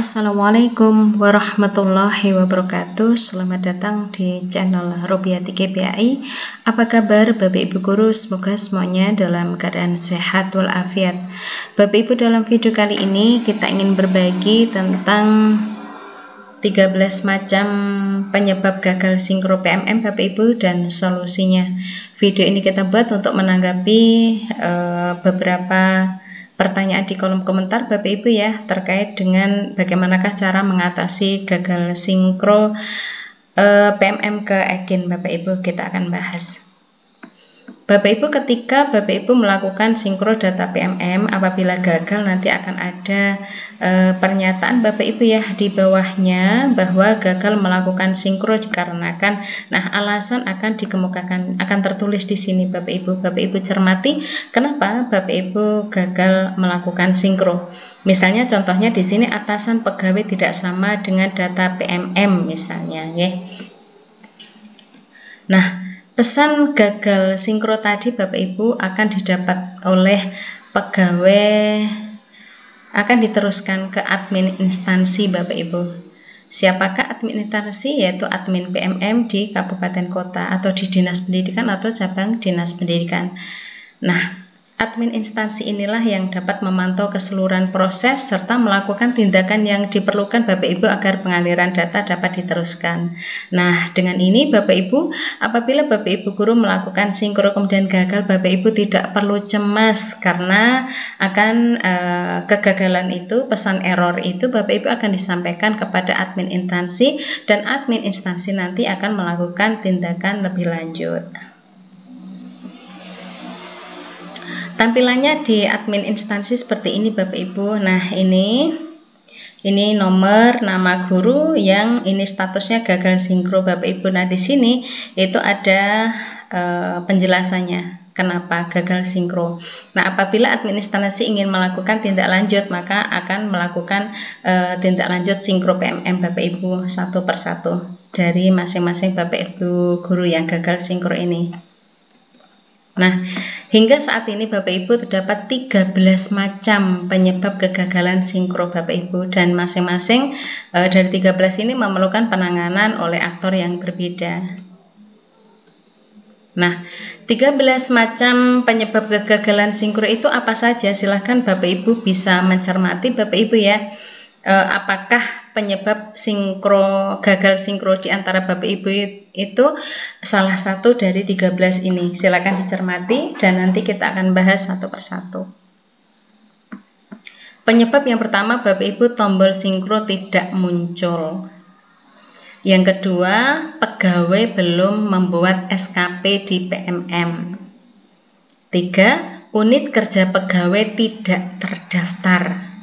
Assalamualaikum warahmatullahi wabarakatuh. Selamat datang di channel Robiati GPAI. Apa kabar Bapak Ibu guru? Semoga semuanya dalam keadaan sehat walafiat. Bapak Ibu, dalam video kali ini kita ingin berbagi tentang 13 macam penyebab gagal sinkro PMM Bapak Ibu dan solusinya. Video ini kita buat untuk menanggapi beberapa pertanyaan di kolom komentar Bapak Ibu ya, terkait dengan bagaimanakah cara mengatasi gagal sinkro PMM ke Ekin. Bapak Ibu, kita akan bahas. Bapak Ibu, ketika Bapak Ibu melakukan sinkro data PMM, apabila gagal nanti akan ada pernyataan Bapak Ibu ya di bawahnya bahwa gagal melakukan sinkro dikarenakan, nah alasan akan dikemukakan, akan tertulis di sini Bapak Ibu. Bapak Ibu cermati kenapa Bapak Ibu gagal melakukan sinkro. Misalnya contohnya di sini atasan pegawai tidak sama dengan data PMM misalnya ya. Nah, pesan gagal sinkro tadi Bapak Ibu akan didapat oleh pegawai, akan diteruskan ke admin instansi Bapak Ibu. Siapakah admin instansi? Yaitu admin PMM di kabupaten kota atau di dinas pendidikan atau cabang dinas pendidikan. Nah, admin instansi inilah yang dapat memantau keseluruhan proses serta melakukan tindakan yang diperlukan Bapak Ibu agar pengaliran data dapat diteruskan. Nah, dengan ini Bapak Ibu, apabila Bapak Ibu guru melakukan sinkro kemudian gagal, Bapak Ibu tidak perlu cemas karena akan kegagalan itu, pesan error itu Bapak Ibu akan disampaikan kepada admin instansi dan admin instansi nanti akan melakukan tindakan lebih lanjut. Tampilannya di admin instansi seperti ini Bapak Ibu. Nah, ini nomor nama guru yang ini statusnya gagal sinkro Bapak Ibu. Nah, di sini itu ada penjelasannya kenapa gagal sinkro. Nah, apabila admin instansi ingin melakukan tindak lanjut, maka akan melakukan tindak lanjut sinkro PMM Bapak Ibu satu persatu dari masing-masing Bapak Ibu guru yang gagal sinkro ini. Nah, hingga saat ini Bapak Ibu terdapat 13 macam penyebab kegagalan sinkro Bapak Ibu, dan masing-masing dari 13 ini memerlukan penanganan oleh aktor yang berbeda. Nah, 13 macam penyebab kegagalan sinkro itu apa saja? Silahkan Bapak Ibu bisa mencermati Bapak Ibu ya. Apakah penyebab gagal sinkro di antara Bapak Ibu itu salah satu dari 13 ini? Silakan dicermati dan nanti kita akan bahas satu persatu. Penyebab yang pertama Bapak Ibu, tombol sinkro tidak muncul. Yang kedua, pegawai belum membuat SKP di PMM. 3. Unit kerja pegawai tidak terdaftar.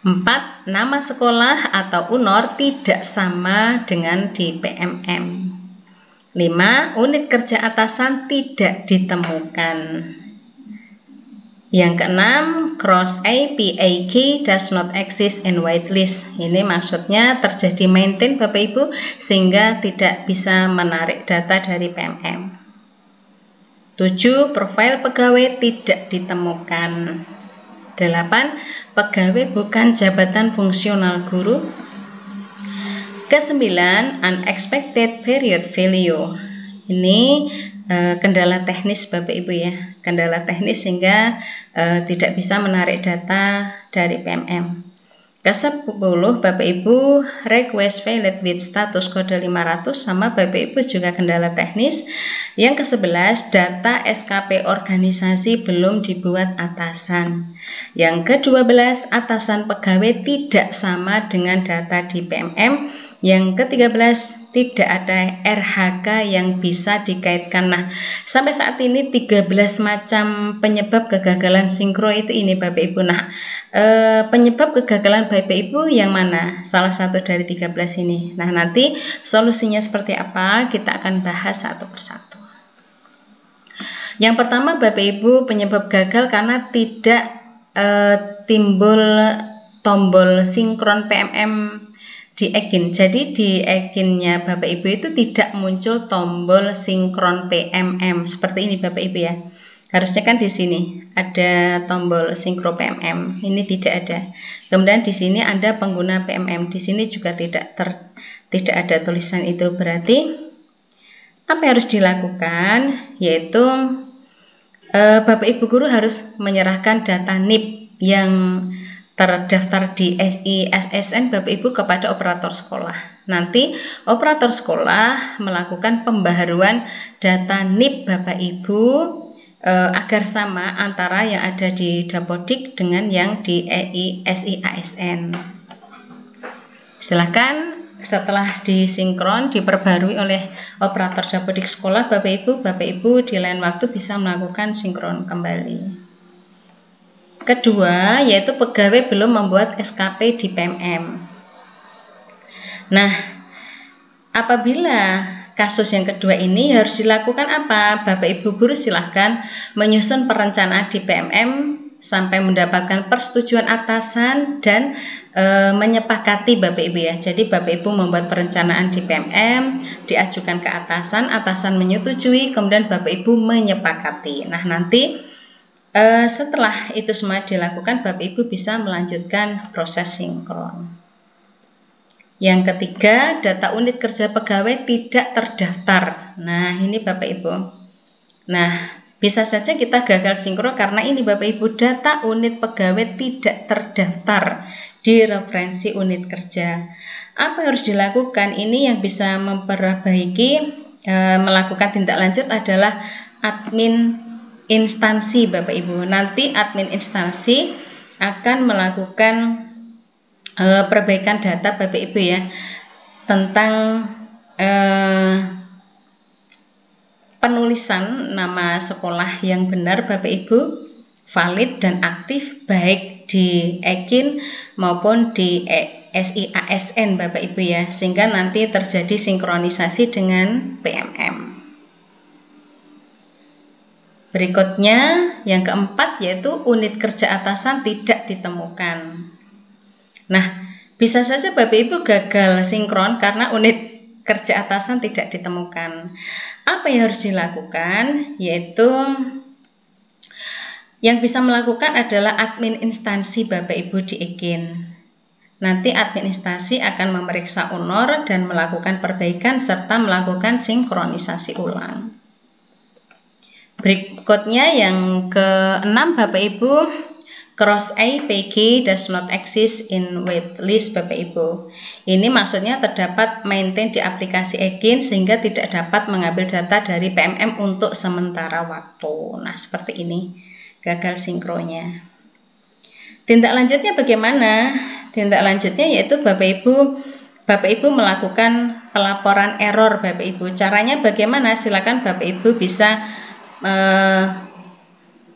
4. Nama sekolah atau UNOR tidak sama dengan di PMM. 5. Unit kerja atasan tidak ditemukan. Yang keenam, cross APA key does not exist in whitelist. Ini maksudnya terjadi maintain Bapak Ibu sehingga tidak bisa menarik data dari PMM. 7. Profil pegawai tidak ditemukan. 8. Pegawai bukan jabatan fungsional guru. Ke-9, unexpected period value. Ini kendala teknis Bapak Ibu ya, kendala teknis sehingga tidak bisa menarik data dari PMM. Ke-10 Bapak Ibu, request valid with status kode 500 sama Bapak Ibu juga kendala teknis. Yang ke-11, data SKP organisasi belum dibuat atasan. Yang ke-12, atasan pegawai tidak sama dengan data di PMM. Yang ke-13, tidak ada RHK yang bisa dikaitkan. Nah, sampai saat ini 13 macam penyebab kegagalan sinkro itu ini Bapak Ibu. Nah, penyebab kegagalan Bapak Ibu yang mana? Salah satu dari 13 ini. Nah, nanti solusinya seperti apa kita akan bahas satu persatu. Yang pertama Bapak Ibu, penyebab gagal karena tidak timbul tombol sinkron PMM di Ekin. Jadi di Ekinnya Bapak Ibu itu tidak muncul tombol sinkron PMM seperti ini Bapak Ibu ya. Harusnya kan di sini ada tombol sinkro PMM, ini tidak ada. Kemudian di sini Anda pengguna PMM, di sini juga tidak ada tulisan itu. Berarti apa yang harus dilakukan? Yaitu Bapak Ibu guru harus menyerahkan data NIP yang terdaftar di SISSN Bapak Ibu kepada operator sekolah. Nanti operator sekolah melakukan pembaharuan data NIP Bapak Ibu agar sama antara yang ada di Dapodik dengan yang di SIASN. Silakan setelah disinkron diperbarui oleh operator Dapodik sekolah, Bapak Ibu di lain waktu bisa melakukan sinkron kembali. Kedua, yaitu pegawai belum membuat SKP di PMM. Nah, apabila kasus yang kedua ini harus dilakukan apa? Bapak Ibu guru silahkan menyusun perencanaan di PMM sampai mendapatkan persetujuan atasan dan menyepakati Bapak Ibu ya. Jadi Bapak Ibu membuat perencanaan di PMM, diajukan ke atasan, atasan menyetujui, kemudian Bapak Ibu menyepakati. Nah, nanti setelah itu semua dilakukan, Bapak Ibu bisa melanjutkan proses sinkron. Yang ketiga, data unit kerja pegawai tidak terdaftar. Nah, ini Bapak Ibu. Nah, bisa saja kita gagal sinkron karena ini Bapak Ibu, data unit pegawai tidak terdaftar di referensi unit kerja. Apa yang harus dilakukan? Ini yang bisa memperbaiki, melakukan tindak lanjut adalah admin instansi Bapak Ibu. Nanti admin instansi akan melakukan perbaikan data Bapak Ibu ya, tentang penulisan nama sekolah yang benar Bapak Ibu, valid dan aktif baik di EKIN maupun di SIASN Bapak Ibu ya, sehingga nanti terjadi sinkronisasi dengan PMM. Berikutnya yang keempat yaitu unit kerja atasan tidak ditemukan. Nah, bisa saja Bapak Ibu gagal sinkron karena unit kerja atasan tidak ditemukan. Apa yang harus dilakukan? Yaitu yang bisa melakukan adalah admin instansi Bapak Ibu di EKIN. Nanti admin instansi akan memeriksa honor dan melakukan perbaikan serta melakukan sinkronisasi ulang. Berikutnya yang keenam Bapak Ibu, cross APG does not exist in waitlist Bapak Ibu. Ini maksudnya terdapat maintain di aplikasi EKIN sehingga tidak dapat mengambil data dari PMM untuk sementara waktu. Nah, seperti ini gagal sinkronnya. Tindak lanjutnya bagaimana? Tindak lanjutnya yaitu Bapak Ibu melakukan pelaporan error Bapak Ibu. Caranya bagaimana? Silakan Bapak Ibu bisa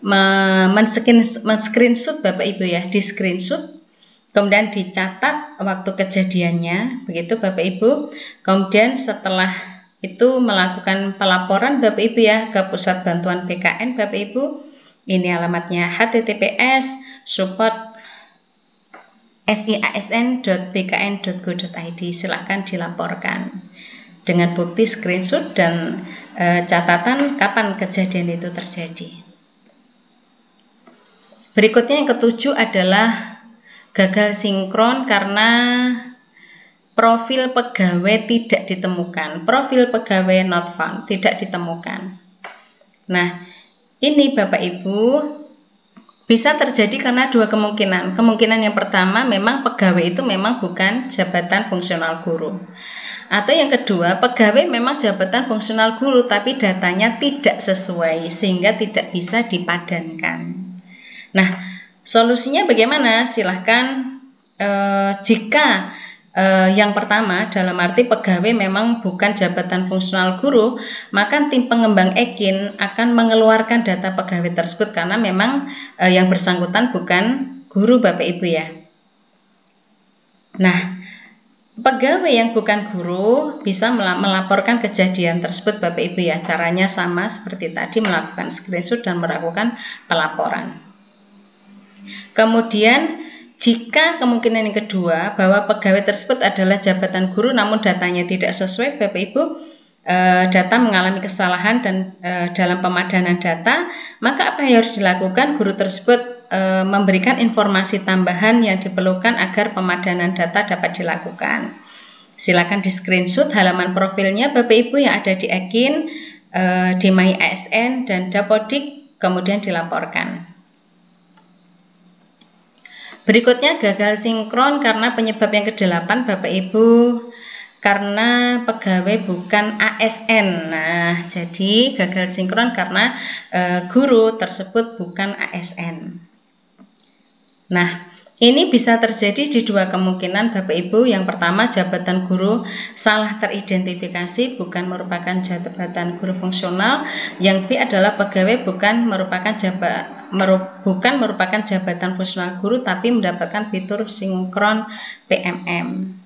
men-screenshot Bapak Ibu ya, di screenshot kemudian dicatat waktu kejadiannya, begitu Bapak Ibu. Kemudian setelah itu melakukan pelaporan Bapak Ibu ya ke Pusat Bantuan PKN Bapak Ibu. Ini alamatnya https://support.siasn.bkn.go.id. Silahkan dilaporkan dengan bukti screenshot dan catatan kapan kejadian itu terjadi. Berikutnya yang ketujuh adalah gagal sinkron karena profil pegawai tidak ditemukan. Profil pegawai not found, tidak ditemukan. Nah, ini Bapak Ibu bisa terjadi karena dua kemungkinan. Kemungkinan yang pertama memang pegawai itu memang bukan jabatan fungsional guru. Atau yang kedua, pegawai memang jabatan fungsional guru tapi datanya tidak sesuai sehingga tidak bisa dipadankan. Nah, solusinya bagaimana? Silahkan jika yang pertama dalam arti pegawai memang bukan jabatan fungsional guru, maka tim pengembang EKIN akan mengeluarkan data pegawai tersebut karena memang yang bersangkutan bukan guru Bapak Ibu ya. Nah, pegawai yang bukan guru bisa melaporkan kejadian tersebut Bapak Ibu ya. Caranya sama seperti tadi, melakukan screenshot dan melakukan pelaporan. Kemudian jika kemungkinan yang kedua bahwa pegawai tersebut adalah jabatan guru namun datanya tidak sesuai Bapak Ibu, data mengalami kesalahan dan dalam pemadanan data, maka apa yang harus dilakukan? Guru tersebut memberikan informasi tambahan yang diperlukan agar pemadanan data dapat dilakukan. Silakan di screenshot halaman profilnya Bapak Ibu yang ada di Ekin, di My ASN dan Dapodik, kemudian dilaporkan. Berikutnya gagal sinkron karena penyebab yang ke-8 Bapak Ibu, karena pegawai bukan ASN. Nah, jadi gagal sinkron karena guru tersebut bukan ASN. Nah, ini bisa terjadi di dua kemungkinan Bapak Ibu. Yang pertama, jabatan guru salah teridentifikasi, bukan merupakan jabatan guru fungsional. Yang B adalah pegawai bukan merupakan jabatan fungsional guru, tapi mendapatkan fitur sinkron PMM.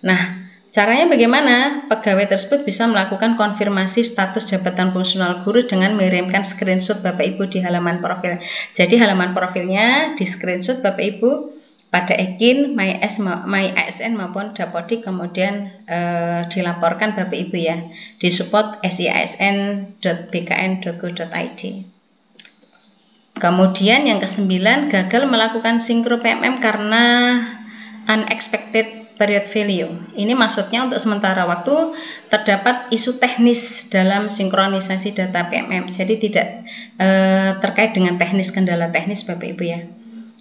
Nah, caranya bagaimana? Pegawai tersebut bisa melakukan konfirmasi status jabatan fungsional guru dengan mengirimkan screenshot Bapak Ibu di halaman profil. Jadi halaman profilnya di screenshot Bapak Ibu pada Ekin, My ASN maupun Dapodik, kemudian dilaporkan Bapak Ibu ya di support siasn.bkn.go.id. Kemudian yang ke-9, gagal melakukan sinkro PMM karena unexpected period value. Ini maksudnya untuk sementara waktu terdapat isu teknis dalam sinkronisasi data PMM. Jadi tidak terkait dengan kendala teknis Bapak Ibu ya.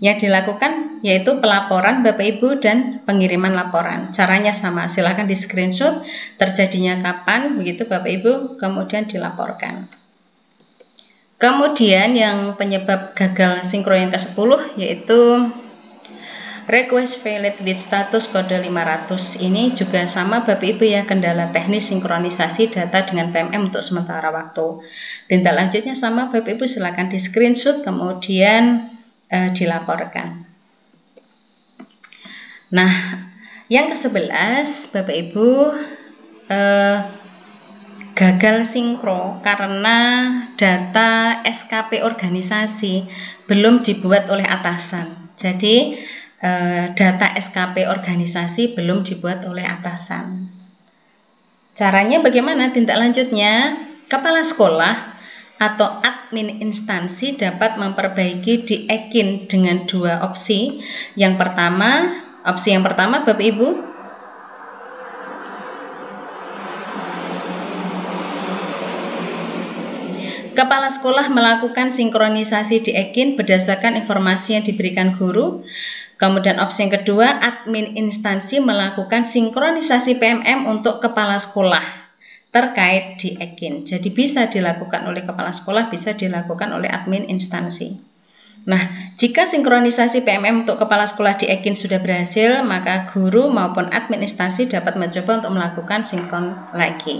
Yang dilakukan yaitu pelaporan Bapak Ibu dan pengiriman laporan. Caranya sama, silakan di screenshot terjadinya kapan begitu Bapak Ibu, kemudian dilaporkan. Kemudian yang penyebab gagal sinkron yang ke-10 yaitu request failed with status kode 500. Ini juga sama Bapak Ibu ya, kendala teknis sinkronisasi data dengan PMM untuk sementara waktu. Tindak lanjutnya sama Bapak Ibu, silakan di screenshot kemudian dilaporkan. Nah, yang ke-11 Bapak Ibu, gagal sinkro karena data SKP organisasi belum dibuat oleh atasan. Jadi data SKP organisasi belum dibuat oleh atasan. Caranya bagaimana? Tindak lanjutnya, kepala sekolah atau admin instansi dapat memperbaiki di Ekin dengan dua opsi. Opsi yang pertama Bapak Ibu, kepala sekolah melakukan sinkronisasi di Ekin berdasarkan informasi yang diberikan guru. Kemudian opsi yang kedua, admin instansi melakukan sinkronisasi PMM untuk kepala sekolah terkait di Ekin. Jadi bisa dilakukan oleh kepala sekolah, bisa dilakukan oleh admin instansi. Nah, jika sinkronisasi PMM untuk kepala sekolah di Ekin sudah berhasil, maka guru maupun admin instansi dapat mencoba untuk melakukan sinkron lagi.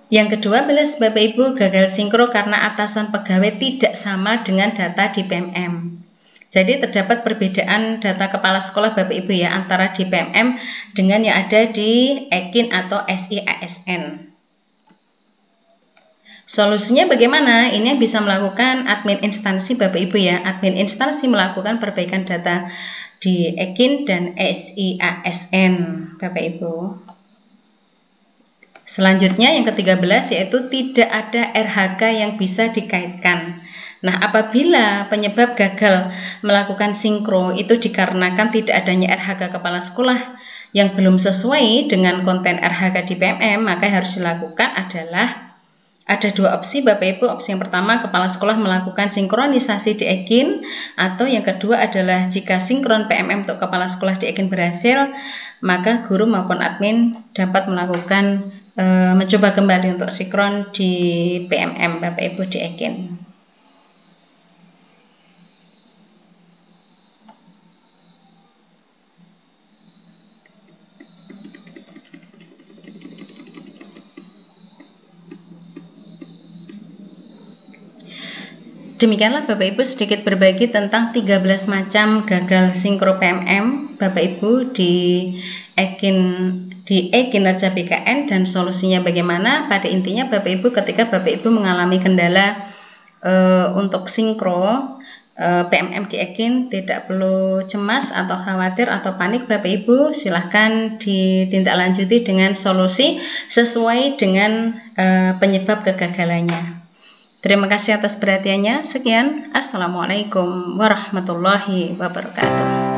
Yang kedua, Bapak Ibu, gagal sinkro karena atasan pegawai tidak sama dengan data di PMM. Jadi terdapat perbedaan data kepala sekolah Bapak Ibu ya antara di PMM dengan yang ada di Ekin atau SIASN. Solusinya bagaimana? Ini yang bisa melakukan admin instansi Bapak Ibu ya. Admin instansi melakukan perbaikan data di Ekin dan SIASN Bapak Ibu. Selanjutnya yang ke-13 yaitu tidak ada RHK yang bisa dikaitkan. Nah, apabila penyebab gagal melakukan sinkro itu dikarenakan tidak adanya RHK kepala sekolah yang belum sesuai dengan konten RHK di PMM, maka yang harus dilakukan adalah ada dua opsi Bapak Ibu. Opsi yang pertama, kepala sekolah melakukan sinkronisasi di Ekin, atau yang kedua adalah jika sinkron PMM untuk kepala sekolah di Ekin berhasil, maka guru maupun admin dapat melakukan mencoba kembali untuk sinkron di PMM Bapak Ibu di Ekin. Demikianlah Bapak Ibu sedikit berbagi tentang 13 macam gagal sinkro PMM Bapak Ibu di e-kinerja BKN dan solusinya bagaimana. Pada intinya Bapak Ibu, ketika Bapak Ibu mengalami kendala untuk sinkro PMM Ekin, tidak perlu cemas atau khawatir atau panik Bapak Ibu. Silahkan ditindaklanjuti dengan solusi sesuai dengan penyebab kegagalannya. Terima kasih atas perhatiannya. Sekian, Assalamualaikum warahmatullahi wabarakatuh.